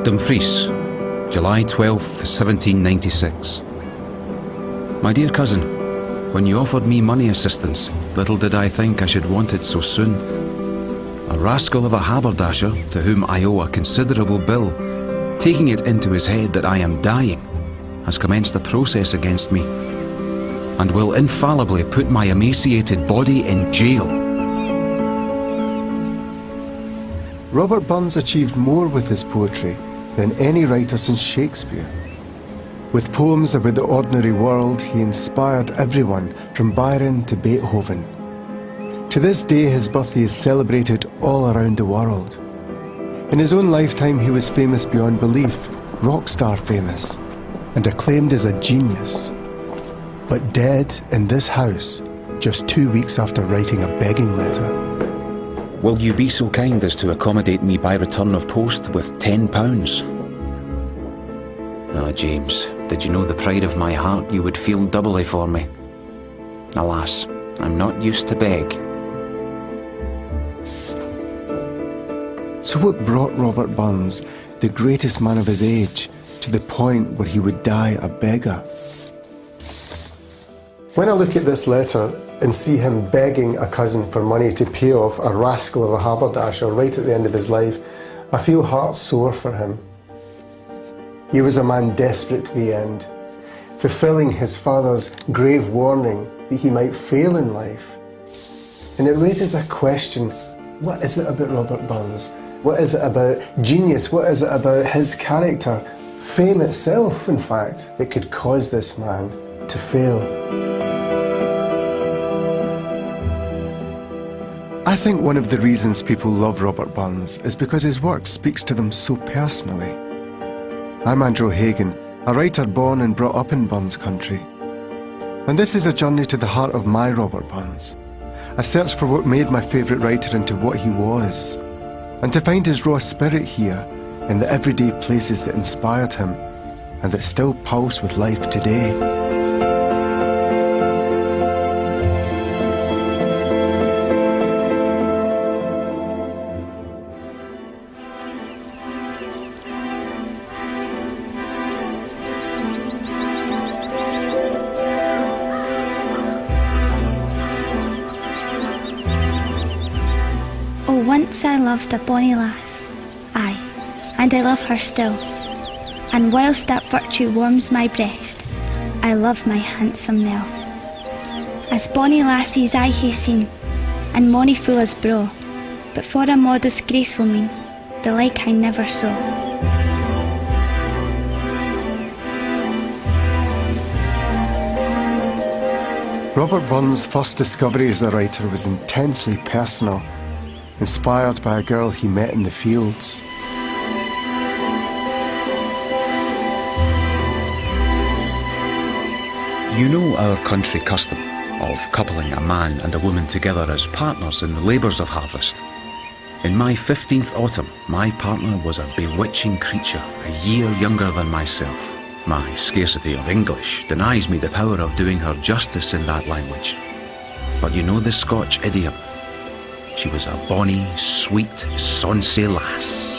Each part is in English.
Dumfries, July 12th, 1796. My dear cousin, when you offered me money assistance, little did I think I should want it so soon. A rascal of a haberdasher, to whom I owe a considerable bill, taking it into his head that I am dying, has commenced a process against me, and will infallibly put my emaciated body in jail. Robert Burns achieved more with his poetry than any writer since Shakespeare. With poems about the ordinary world, he inspired everyone from Byron to Beethoven. To this day, his birthday is celebrated all around the world. In his own lifetime, he was famous beyond belief, rock star famous, and acclaimed as a genius. But dead in this house just 2 weeks after writing a begging letter. Will you be so kind as to accommodate me by return of post with £10? Ah, James, did you know the pride of my heart, you would feel doubly for me. Alas, I'm not used to beg. So what brought Robert Burns, the greatest man of his age, to the point where he would die a beggar? When I look at this letter and see him begging a cousin for money to pay off a rascal of a haberdasher right at the end of his life, I feel heart sore for him. He was a man desperate to the end, fulfilling his father's grave warning that he might fail in life. And it raises a question, what is it about Robert Burns? What is it about genius? What is it about his character, fame itself, in fact, that could cause this man to fail? I think one of the reasons people love Robert Burns is because his work speaks to them so personally. I'm Andrew Hagan, a writer born and brought up in Burns country. And this is a journey to the heart of my Robert Burns, a search for what made my favourite writer into what he was, and to find his raw spirit here in the everyday places that inspired him and that still pulse with life today. Once I loved a bonny lass, aye, and I love her still. And whilst that virtue warms my breast, I love my handsome Nell. As bonny lassies I hae seen, and mony full as braw, but for a modest graceful mien, the like I never saw. Robert Burns' first discovery as a writer was intensely personal, inspired by a girl he met in the fields. You know our country custom of coupling a man and a woman together as partners in the labours of harvest. In my 15th autumn, my partner was a bewitching creature, a year younger than myself. My scarcity of English denies me the power of doing her justice in that language. But you know the Scotch idiom. She was a bonny, sweet, sonsy lass.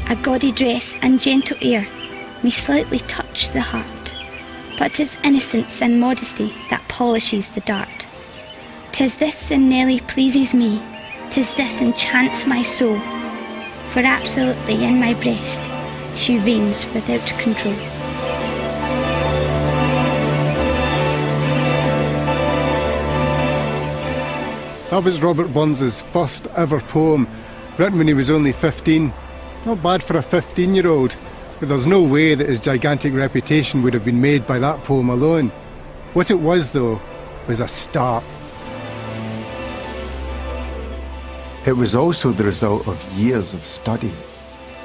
A gaudy dress and gentle air may slightly touch the heart, but 'tis innocence and modesty that polishes the dart. 'Tis this in Nelly pleases me, 'tis this enchants my soul, for absolutely in my breast she reigns without control. That was Robert Burns' first ever poem, written when he was only 15. Not bad for a 15-year-old, but there's no way that his gigantic reputation would have been made by that poem alone. What it was, though, was a start. It was also the result of years of study.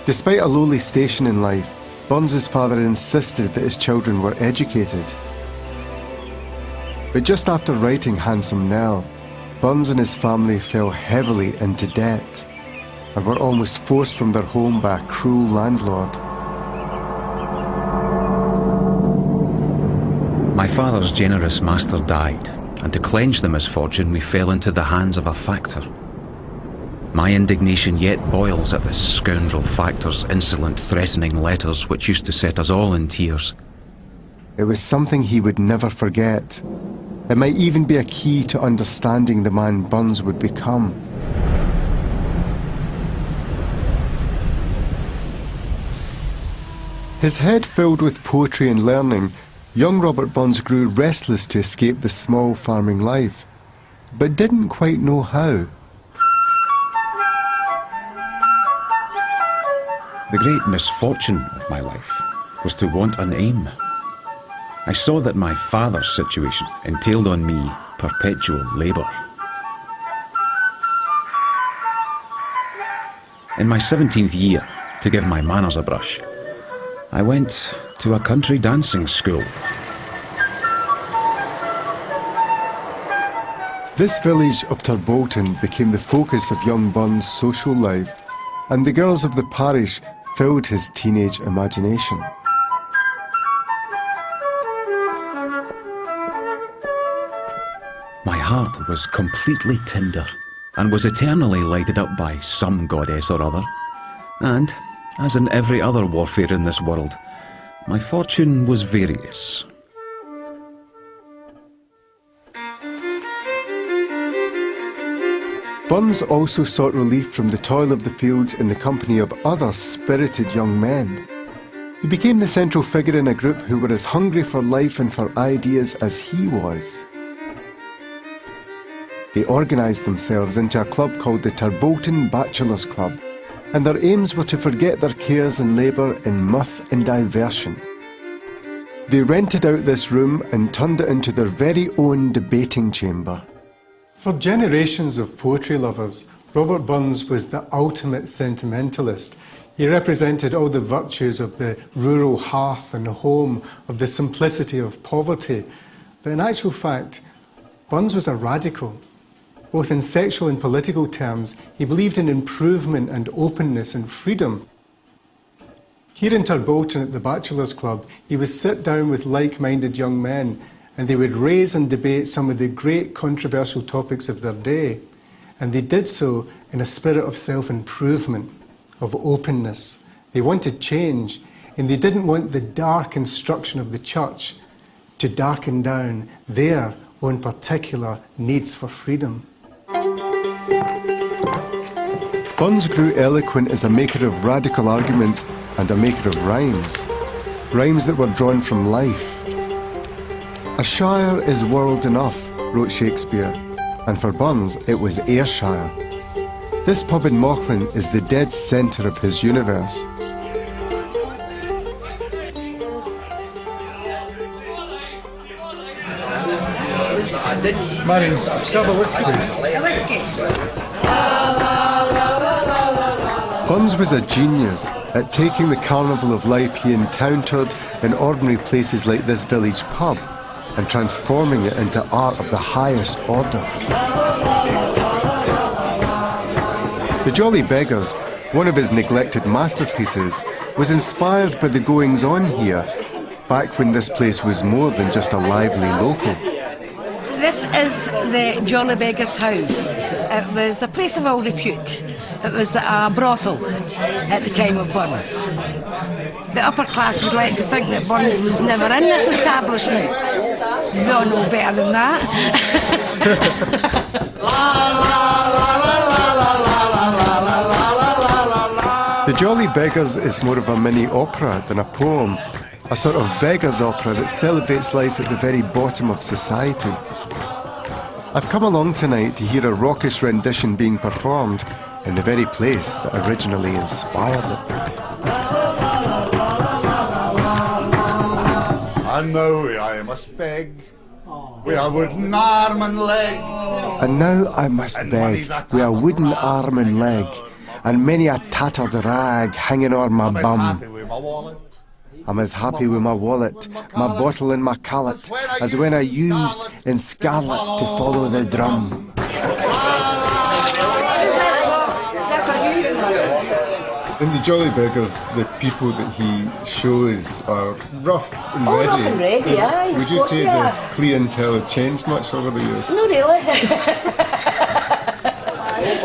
Despite a lowly station in life, Burns' father insisted that his children were educated. But just after writing Handsome Nell, Burns and his family fell heavily into debt and were almost forced from their home by a cruel landlord. My father's generous master died, and to cleanse the misfortune we fell into the hands of a factor. My indignation yet boils at this scoundrel factor's insolent, threatening letters which used to set us all in tears. It was something he would never forget. It might even be a key to understanding the man Burns would become. His head filled with poetry and learning, young Robert Burns grew restless to escape the small farming life, but didn't quite know how. The great misfortune of my life was to want an aim. I saw that my father's situation entailed on me perpetual labour. In my 17th year, to give my manners a brush, I went to a country dancing school. This village of Tarbolton became the focus of young Burns' social life, and the girls of the parish filled his teenage imagination. My heart was completely tender, and was eternally lighted up by some goddess or other. And, as in every other warfare in this world, my fortune was various. Burns also sought relief from the toil of the fields in the company of other spirited young men. He became the central figure in a group who were as hungry for life and for ideas as he was. They organised themselves into a club called the Tarbolton Bachelors' Club, and their aims were to forget their cares and labour in mirth and diversion. They rented out this room and turned it into their very own debating chamber. For generations of poetry lovers, Robert Burns was the ultimate sentimentalist. He represented all the virtues of the rural hearth and home, of the simplicity of poverty. But in actual fact, Burns was a radical. Both in sexual and political terms, he believed in improvement and openness and freedom. Here in Tarbolton at the Bachelors' Club, he would sit down with like-minded young men, and they would raise and debate some of the great controversial topics of their day. And they did so in a spirit of self-improvement, of openness. They wanted change, and they didn't want the dark instruction of the church to darken down their own particular needs for freedom. Burns grew eloquent as a maker of radical arguments and a maker of rhymes. Rhymes that were drawn from life. A shire is world enough, wrote Shakespeare, and for Burns it was Ayrshire. This pub in Mauchline is the dead centre of his universe. Marion, scrub a whiskey, please. A whiskey. Burns was a genius at taking the carnival of life he encountered in ordinary places like this village pub and transforming it into art of the highest order. The Jolly Beggars, one of his neglected masterpieces, was inspired by the goings-on here, back when this place was more than just a lively local. This is the Jolly Beggars' House. It was a place of all repute. It was a brothel at the time of Burns. The upper class would like to think that Burns was never in this establishment. We all know better than that. The Jolly Beggars is more of a mini opera than a poem, a sort of beggar's opera that celebrates life at the very bottom of society. I've come along tonight to hear a raucous rendition being performed in the very place that originally inspired it. And now I must beg with a wooden arm and leg. And now I must beg with a wooden arm and leg, and many a tattered rag hanging o'er my bum. I'm as happy with my wallet, my bottle and my callet, as when I used in scarlet to follow the drum. In the Jolly Beggars, the people that he shows are rough and ready. Rough and ready, aye. Would you say the clientele had changed much over the years? No, really.